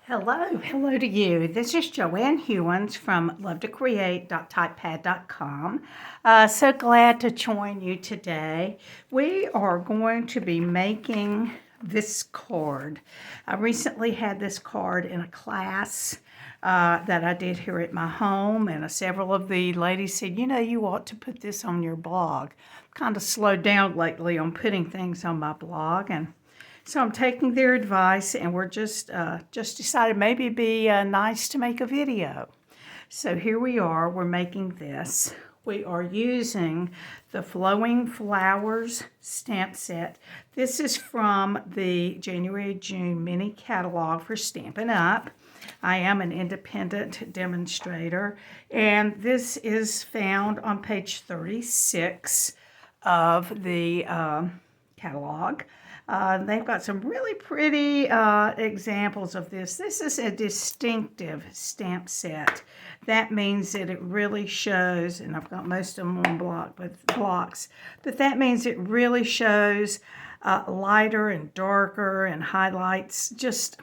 Hello to you. This is Joanne Hewins from lovetocreate.typepad.com. So glad to join you today. We are going to be making this card. I recently had this card in a class that I did here at my home, and several of the ladies said, you ought to put this on your blog. Kind of slowed down lately on putting things on my blog, and so I'm taking their advice, and we're just decided maybe it'd be nice to make a video. So here we are, we're making this. We are using the Flowing Flowers stamp set. This is from the January-June mini catalog for Stampin' Up. I am an independent demonstrator, and this is found on page 36 of the catalog. They've got some really pretty examples of this. This is a DisInktive stamp set. That means that it really shows, and I've got most of them on blocks, but that means it really shows lighter and darker and highlights. It just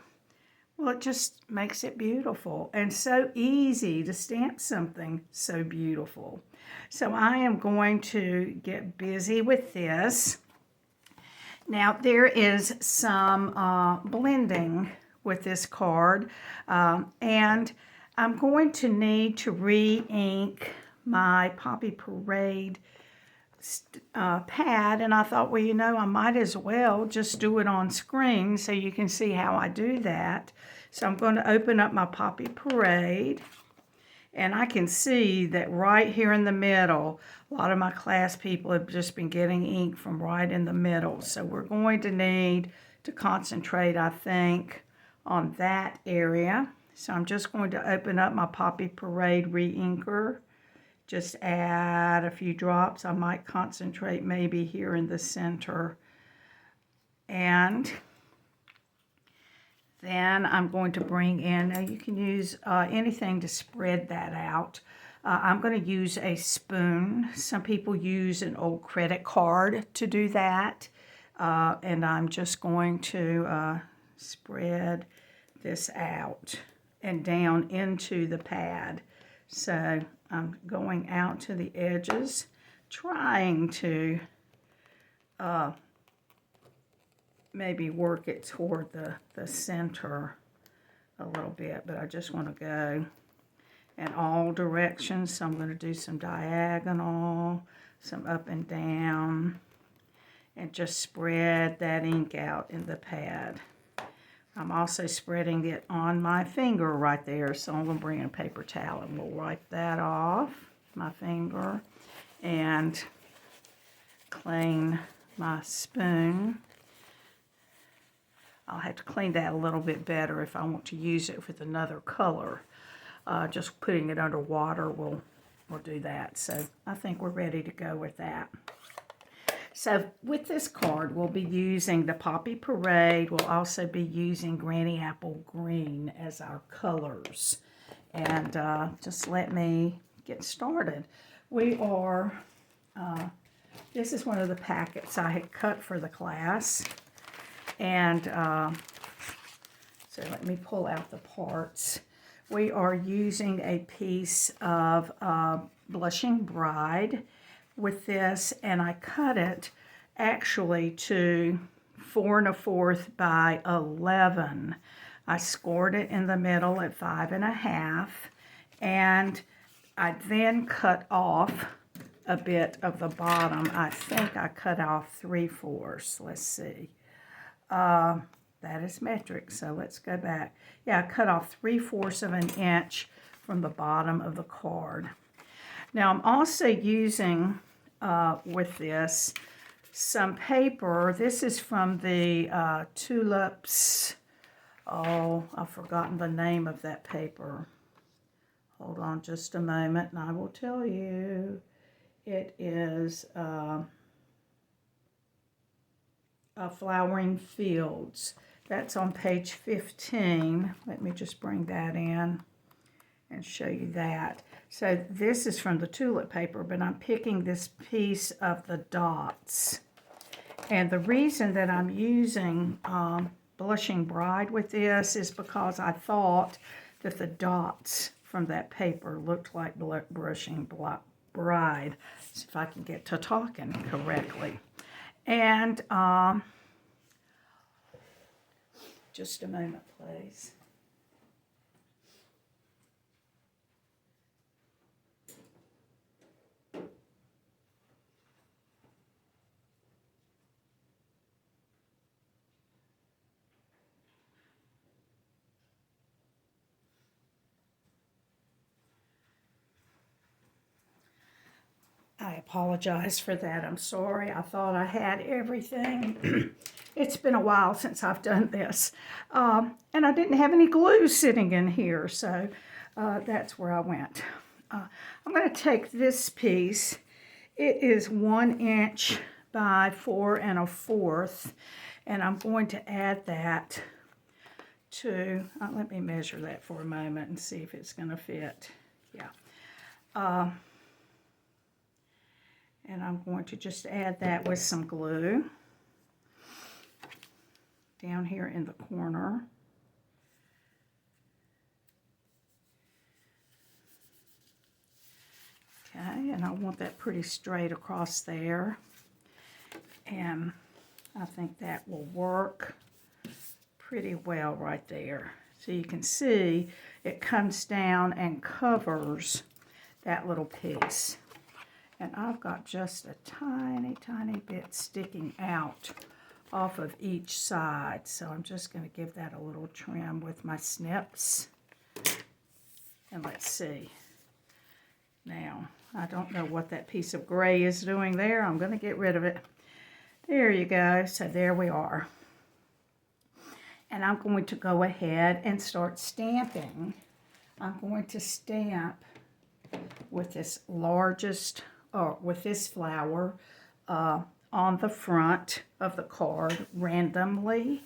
makes it beautiful and so easy to stamp something so beautiful. So I am going to get busy with this. Now, there is some blending with this card, and I'm going to need to re-ink my Poppy Parade pad, and I thought, I might as well just do it on screen so you can see how I do that. So I'm going to open up my Poppy Parade, and I can see that right here in the middle, a lot of my class people have just been getting ink from right in the middle. So we're going to need to concentrate, I think, on that area. So I'm just going to open up my Poppy Parade re-inker. Just add a few drops. I might concentrate maybe here in the center. And then I'm going to bring in, now you can use anything to spread that out. I'm going to use a spoon. Some people use an old credit card to do that. And I'm just going to spread this out and down into the pad. So I'm going out to the edges, trying to maybe work it toward the center a little bit, but I just want to go in all directions. So I'm going to do some diagonal, some up and down, and just spread that ink out in the pad. I'm also spreading it on my finger right there, so I'm going to bring in a paper towel and we'll wipe that off my finger and clean my spoon. I'll have to clean that a little bit better if I want to use it with another color. Just putting it under water will do that. So I think we're ready to go with that. So with this card, we'll be using the Poppy Parade. We'll also be using Granny Apple Green as our colors. And just let me get started. We are, this is one of the packets I had cut for the class. And so let me pull out the parts. We are using a piece of Blushing Bride with this, and I cut it actually to 4 1/4 by 11. I scored it in the middle at 5 1/2, and I then cut off a bit of the bottom. I think I cut off 3/4. Let's see. That is metric, so let's go back. Yeah, I cut off 3/4 of an inch from the bottom of the card. Now I'm also using with this some paper. This is from the Tulips. Oh, I've forgotten the name of that paper. Hold on just a moment and I will tell you. It is Flowering Fields. That's on page 15. Let me just bring that in and show you that. So this is from the tulip paper, but I'm picking this piece of the dots. And the reason that I'm using Blushing Bride with this is because I thought that the dots from that paper looked like Blushing Bride. See if I can get to talking correctly. And just a moment, please. I apologize for that. I'm sorry. I thought I had everything. It's been a while since I've done this. And I didn't have any glue sitting in here, so that's where I went. I'm going to take this piece. It is 1 inch by 4 1/4, and I'm going to add that to, let me measure that for a moment and see if it's going to fit. Yeah. And I'm going to just add that with some glue down here in the corner. Okay, and I want that pretty straight across there. And I think that will work pretty well right there. So you can see it comes down and covers that little piece. And I've got just a tiny, tiny bit sticking out off of each side. So I'm just going to give that a little trim with my snips. And let's see. Now, I don't know what that piece of gray is doing there. I'm going to get rid of it. There you go. So there we are. And I'm going to go ahead and start stamping. I'm going to stamp with this with this flower on the front of the card randomly.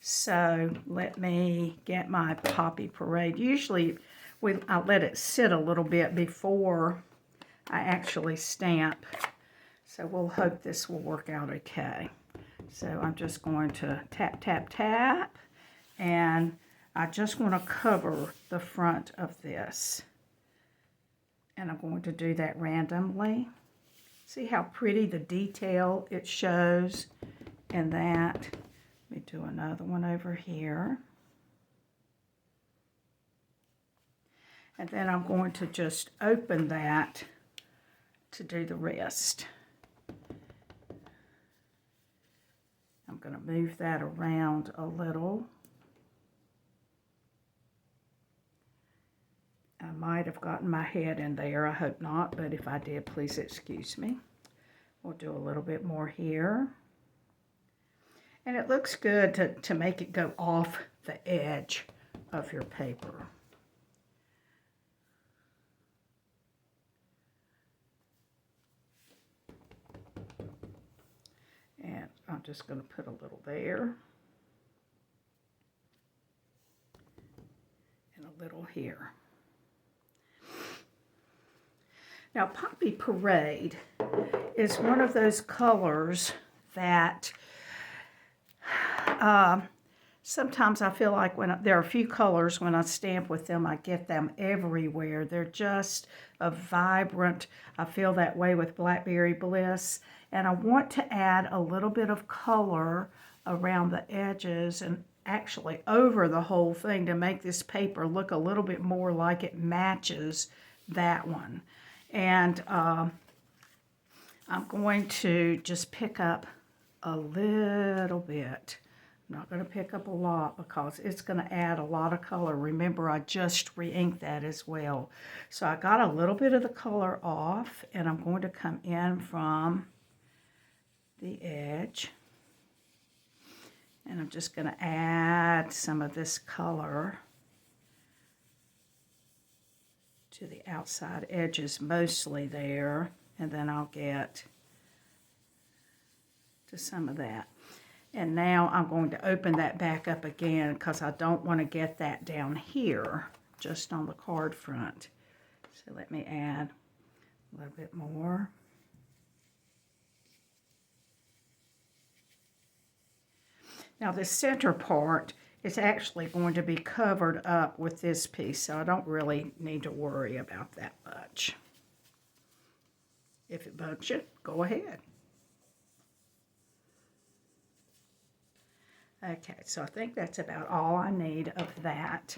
So let me get my Poppy Parade. Usually I let it sit a little bit before I actually stamp. So we'll hope this will work out okay. So I'm just going to tap, tap, tap. And I just want to cover the front of this. And I'm going to do that randomly. See how pretty the detail it shows in that. Let me do another one over here. And then I'm going to just open that to do the rest. I'm going to move that around a little. I might have gotten my head in there. I hope not, but if I did, please excuse me. We'll do a little bit more here. And it looks good to make it go off the edge of your paper. And I'm just going to put a little there. And a little here. Now, Poppy Parade is one of those colors that sometimes I feel like there are a few colors when I stamp with them, I get them everywhere. They're just a vibrant, I feel that way with Blackberry Bliss. And I want to add a little bit of color around the edges and actually over the whole thing to make this paper look a little bit more like it matches that one. And I'm going to just pick up a little bit. I'm not going to pick up a lot because it's going to add a lot of color. Remember, I just re-inked that as well. So I got a little bit of the color off, and I'm going to come in from the edge. And I'm just going to add some of this color to the outside edges, mostly there, and then I'll get to some of that. And now I'm going to open that back up again because I don't want to get that down here, just on the card front. So let me add a little bit more. Now the center part is actually going to be covered up with this piece, so I don't really need to worry about that much. If it bugs you, go ahead. Okay, so I think that's about all I need of that.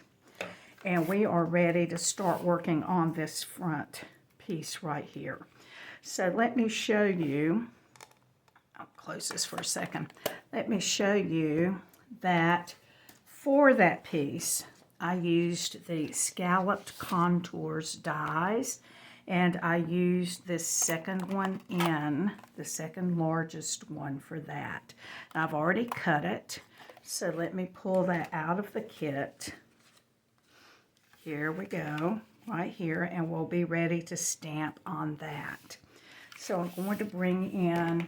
And we are ready to start working on this front piece right here. So let me show you, I'll close this for a second. Let me show you that for that piece, I used the Scalloped Contours dies, and I used this second one in, the second largest one for that. And I've already cut it, so let me pull that out of the kit. Here we go, right here, and we'll be ready to stamp on that. So I'm going to bring in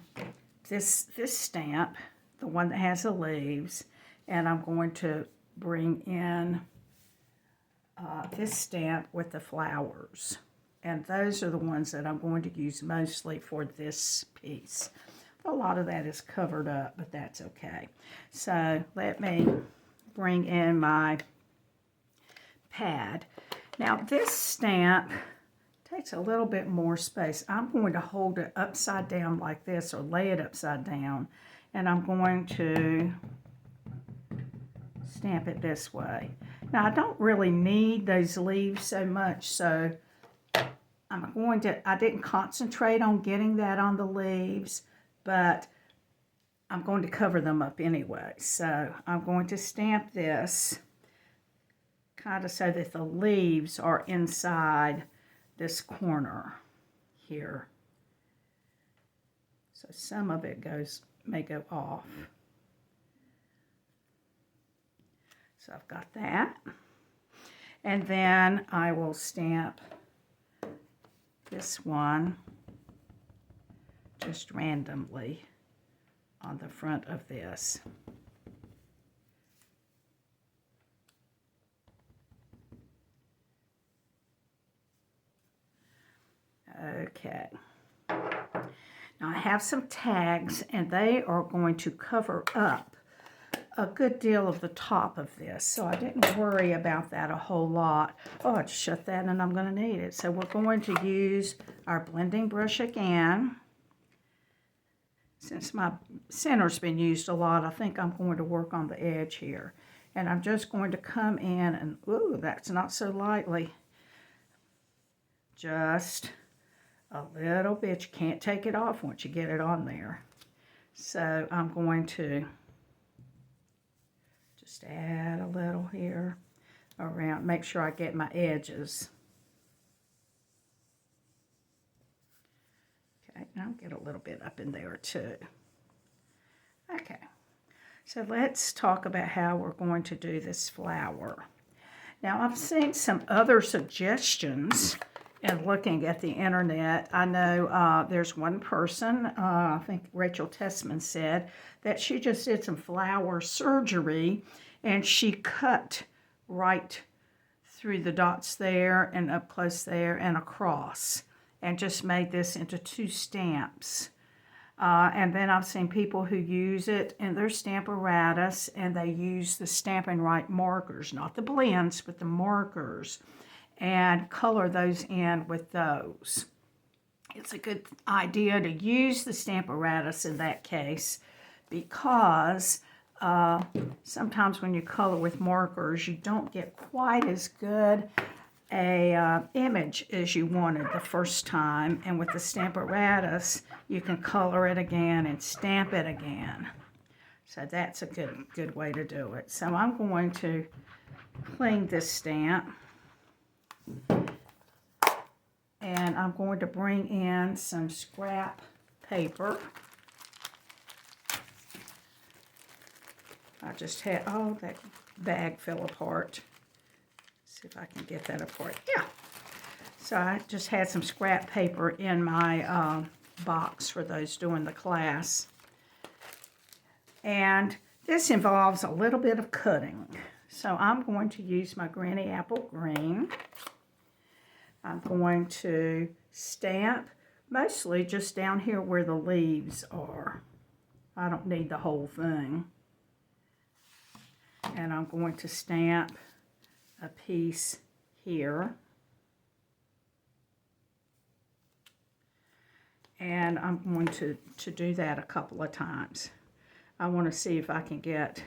this stamp, the one that has the leaves, and I'm going to bring in this stamp with the flowers. And those are the ones that I'm going to use mostly for this piece. A lot of that is covered up, but that's okay. So let me bring in my pad. Now this stamp takes a little bit more space. I'm going to hold it upside down like this, or lay it upside down, and I'm going to stamp it this way. Now I don't really need those leaves so much, so I didn't concentrate on getting that on the leaves, but I'm going to cover them up anyway. So I'm going to stamp this kind of so that the leaves are inside this corner here. So some of it may go off. So I've got that. And then I will stamp this one just randomly on the front of this. Okay. Now I have some tags, and they are going to cover up a good deal of the top of this, so I didn't worry about that a whole lot. Oh, I just shut that, and I'm going to need it. So we're going to use our blending brush again. Since my center's been used a lot, I think I'm going to work on the edge here. And I'm just going to come in and, ooh, that's not so lightly. Just a little bit. You can't take it off once you get it on there. So I'm going to just add a little here around, make sure I get my edges. Okay, and I'll get a little bit up in there too. Okay, so let's talk about how we're going to do this flower. Now I've seen some other suggestions in looking at the internet. I know there's one person, I think Rachel Tessman said, that she just did some flower surgery, and she cut right through the dots there and up close there and across, and just made this into 2 stamps. And then I've seen people who use it in their Stamparatus, and they use the Stampin' Right markers, not the blends, but the markers, and color those in with those. It's a good idea to use the Stamparatus in that case, because sometimes when you color with markers, you don't get quite as good a image as you wanted the first time, and with the Stamparatus you can color it again and stamp it again. So that's a good way to do it. So I'm going to clean this stamp, and I'm going to bring in some scrap paper. I just had, oh, that bag fell apart. See if I can get that apart. Yeah. So I just had some scrap paper in my box for those doing the class. And this involves a little bit of cutting. So I'm going to use my Granny Apple Green. I'm going to stamp mostly just down here where the leaves are. I don't need the whole thing. And I'm going to stamp a piece here. And I'm going to do that a couple of times. I want to see if I can get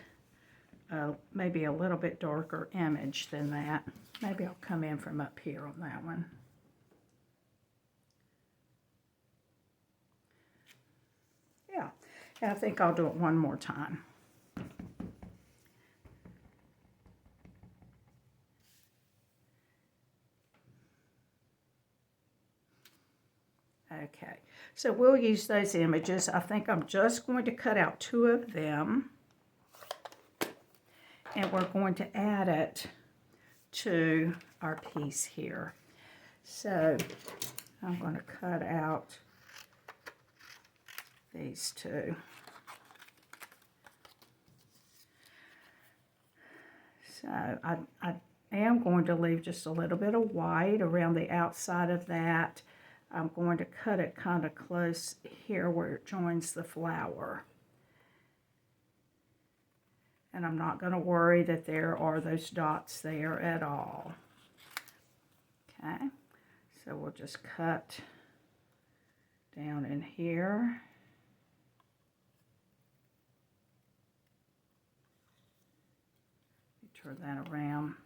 maybe a little bit darker image than that. Maybe I'll come in from up here on that one. Yeah, and I think I'll do it one more time. Okay, so we'll use those images. I think I'm just going to cut out 2 of them, and we're going to add it to our piece here. So I'm going to cut out these 2. So I am going to leave just a little bit of white around the outside of that. I'm going to cut it kind of close here where it joins the flower. And I'm not going to worry that there are those dots there at all. Okay, so we'll just cut down in here. Turn that around.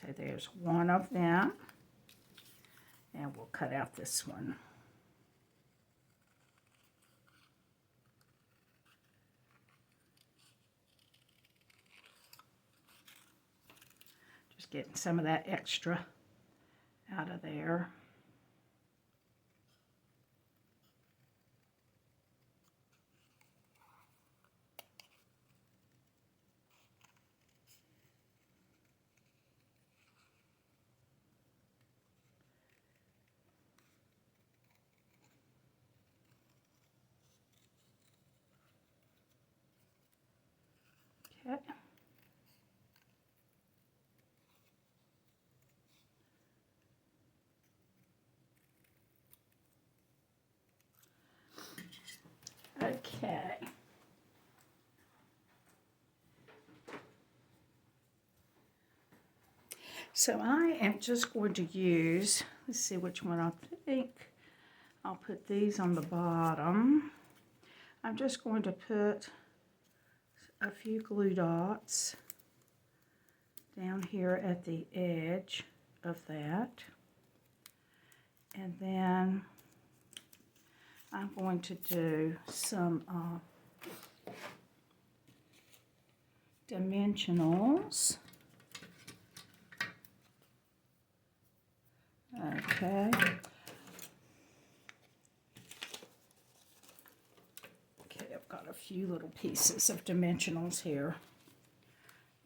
So there's one of them, and we'll cut out this one. Just getting some of that extra out of there. Okay. Okay. So I am just going to use, let's see which one I think. I'll put these on the bottom. I'm just going to put a few glue dots down here at the edge of that. And then I'm going to do some dimensionals. Okay. Okay, I've got a few little pieces of dimensionals here.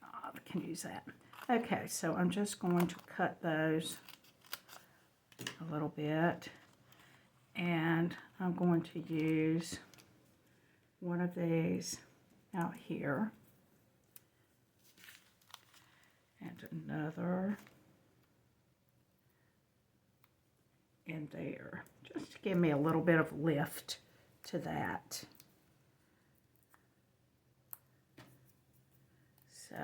I can use that. Okay, so I'm just going to cut those a little bit, and I'm going to use one of these out here and another in there, just to give me a little bit of lift to that. So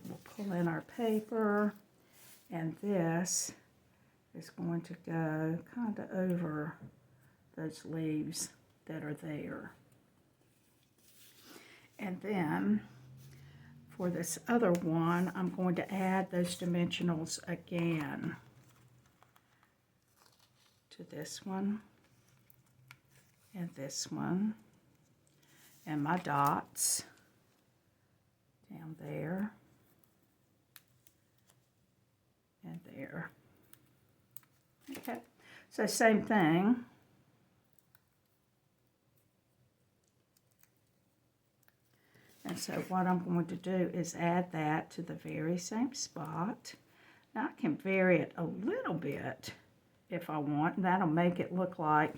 we'll pull in our paper, and this is going to go kind of over those leaves that are there. And then for this other one, I'm going to add those dimensionals again to this one and this one, and my dots down there and there. Okay, so same thing. And so what I'm going to do is add that to the very same spot. Now I can vary it a little bit if I want, and that'll make it look like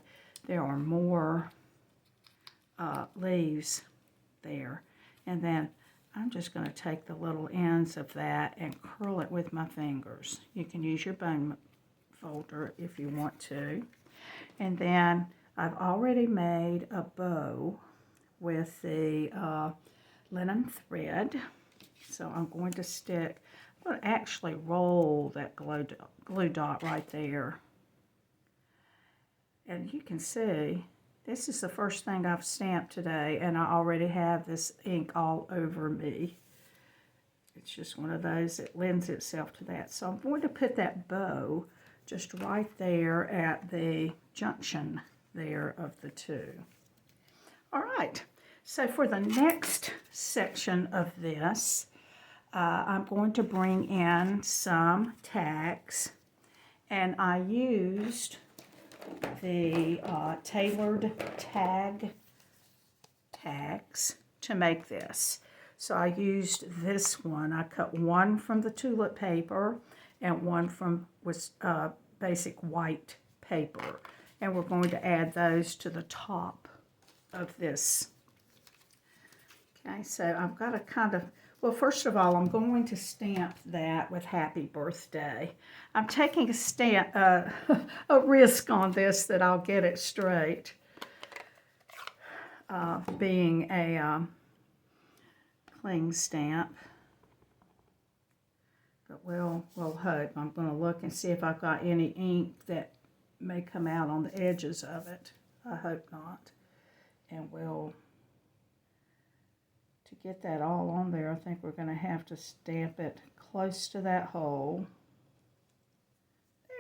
there are more leaves there. And then I'm just going to take the little ends of that and curl it with my fingers. You can use your bone folder if you want to. And then I've already made a bow with the linen thread. So I'm going to actually roll that glue dot right there. And you can see, this is the first thing I've stamped today, and I already have this ink all over me. It's just one of those that lends itself to that. So I'm going to put that bow just right there at the junction there of the two. All right, so for the next section of this, I'm going to bring in some tags, and I used the tailored tags to make this. So I used this one. I cut one from the tulip paper and one from basic white paper. And we're going to add those to the top of this. Okay, so I've got to kind of, well, first of all, I'm going to stamp that with Happy Birthday. I'm taking a risk on this that I'll get it straight, being a cling stamp. But we'll hope. I'm going to look and see if I've got any ink that may come out on the edges of it. I hope not. And to get that all on there, I think we're going to have to stamp it close to that hole.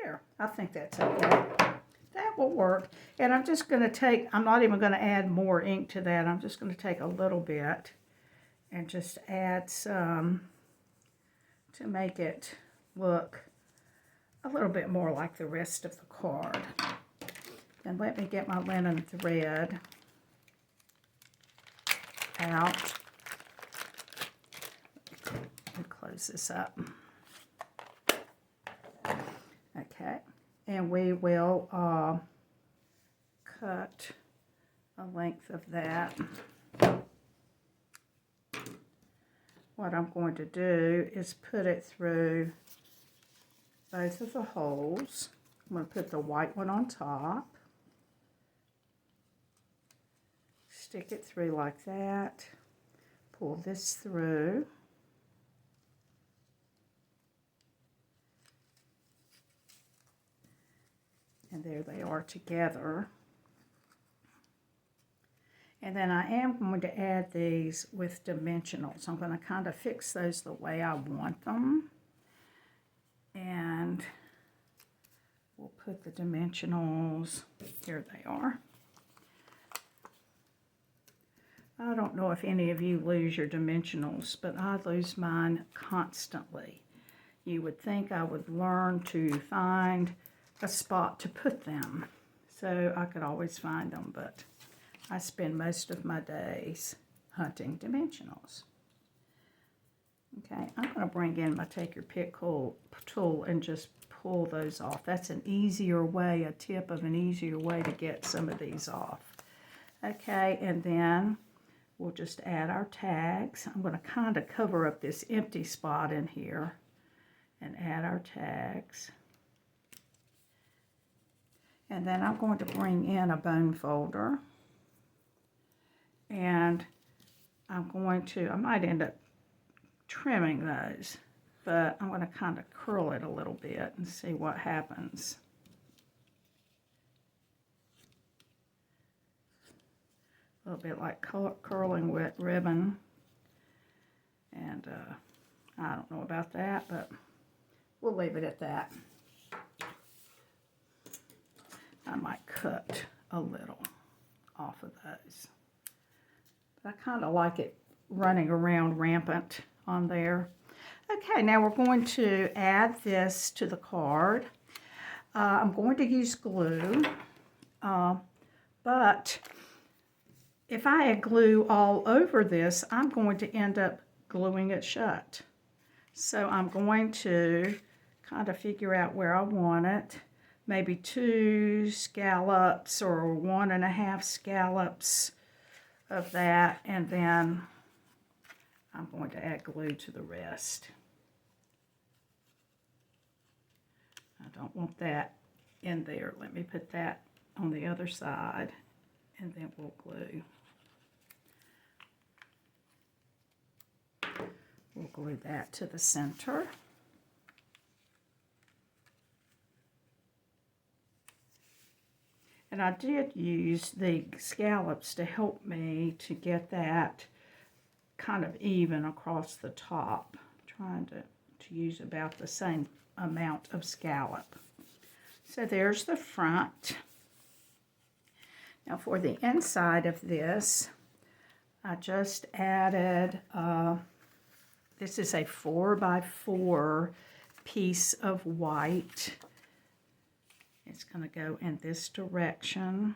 There, I think that's okay. That will work. And I'm just going to take, I'm not even going to add more ink to that. I'm just going to take a little bit and just add some to make it look a little bit more like the rest of the card. And let me get my linen thread out. Let me close this up. Okay, and we will cut a length of that. What I'm going to do is put it through both of the holes. I'm going to put the white one on top. Stick it through like that. Pull this through. And there they are together. And then I am going to add these with dimensionals. I'm going to kind of fix those the way I want them. And we'll put the dimensionals, here they are. I don't know if any of you lose your dimensionals, but I lose mine constantly. You would think I would learn to find a spot to put them, so I could always find them, but I spend most of my days hunting dimensionals. Okay, I'm going to bring in my Take Your Pick tool and just pull those off. That's an easier way, a tip of an easier way to get some of these off. Okay, and then we'll just add our tags. I'm going to kind of cover up this empty spot in here and add our tags. And then I'm going to bring in a bone folder. And I might end up trimming those, but I'm going to kind of curl it a little bit and see what happens. A little bit like curling with ribbon. And I don't know about that, but we'll leave it at that. I might cut a little off of those. But I kind of like it running around rampant on there. Okay, now we're going to add this to the card. I'm going to use glue, but if I add glue all over this, I'm going to end up gluing it shut. So I'm going to kind of figure out where I want it. Maybe 2 scallops or 1.5 scallops of that, and then I'm going to add glue to the rest. I don't want that in there. Let me put that on the other side, and then we'll glue. We'll glue that to the center. And I did use the scallops to help me to get that kind of even across the top. I'm trying to use about the same amount of scallop. So there's the front. Now for the inside of this, I just added, this is a 4x4 piece of white. It's going to go in this direction.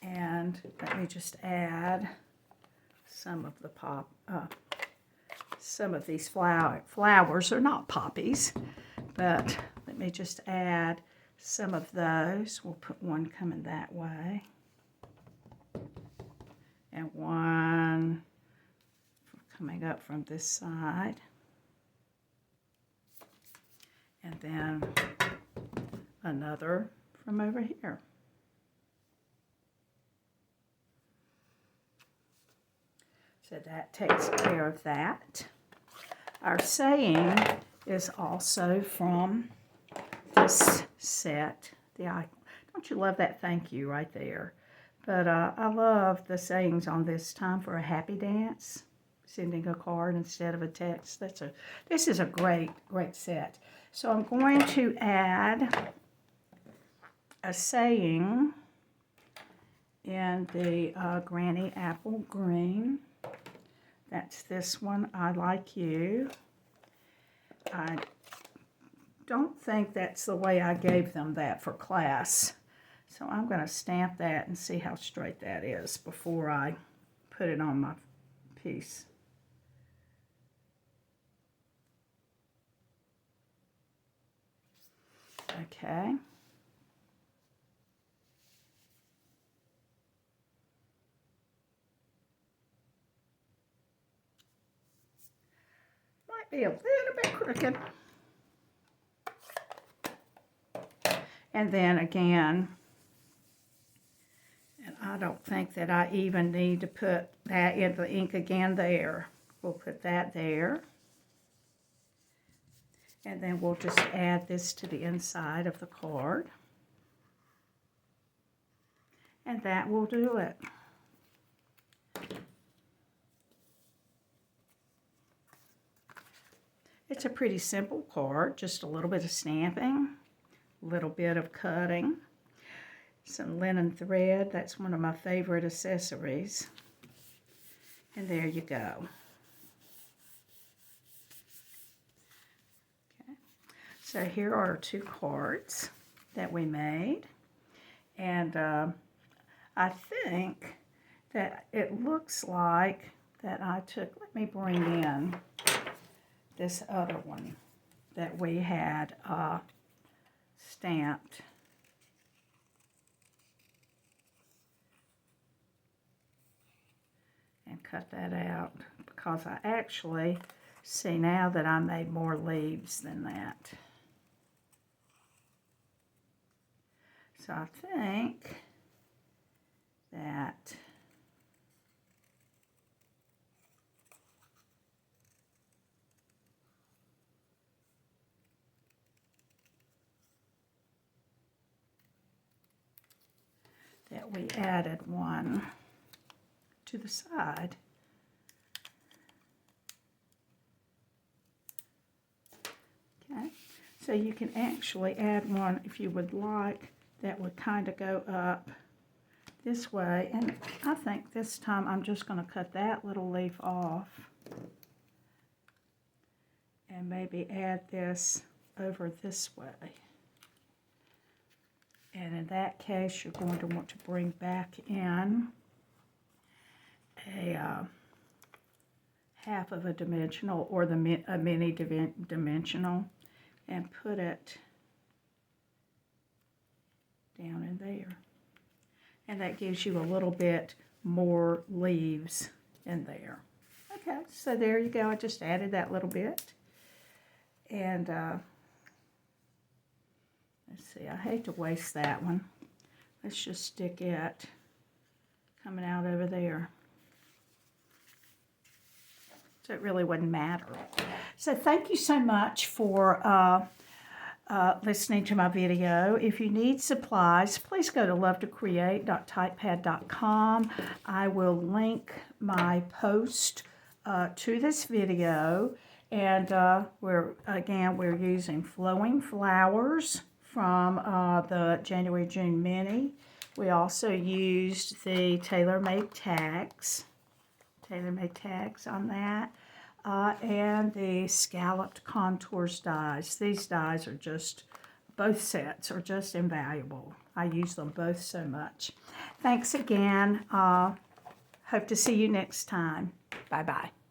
And let me just add some of the some of these flowers are not poppies, but let me just add some of those. We'll put one coming that way, and one coming up from this side, and then another from over here. So that takes care of that. Our saying is also from this set. Don't you love that thank you right there? But I love the sayings on this. Time for a happy dance. Sending a card instead of a text. This is a great set. So I'm going to add a saying in the Granny Apple Green. That's this one, I like you. I don't think that's the way I gave them that for class. So I'm going to stamp that and see how straight that is before I put it on my piece. Okay. Might be a little bit crooked. And then again, and I don't think that I even need to put that in the ink again there. We'll put that there. And then we'll just add this to the inside of the card. And that will do it. It's a pretty simple card, just a little bit of stamping, a little bit of cutting, some linen thread. That's one of my favorite accessories. And there you go. Okay. So here are our 2 cards that we made. And I think that it looks like that I took, let me bring in this other one that we had stamped. And cut that out because I actually see now that I made more leaves than that. So I think that we added one to the side. Okay, so you can actually add one if you would like. That would kind of go up this way, and I think this time I'm just going to cut that little leaf off and maybe add this over this way. And in that case, you're going to want to bring back in a half of a dimensional or a mini dimensional and put it down in there. And that gives you a little bit more leaves in there. Okay, so there you go. I just added that little bit. And let's see, I hate to waste that one. Let's just stick it coming out over there. So it really wouldn't matter. So thank you so much for listening to my video. If you need supplies, please go to lovetocreate.typepad.com. I will link my post to this video. And we're using Flowing Flowers from the January June mini. We also used the tailor-made tags on that, and the scalloped contours dies. These dies are just, both sets are just invaluable. I use them both so much. Thanks again. Hope to see you next time. Bye-bye.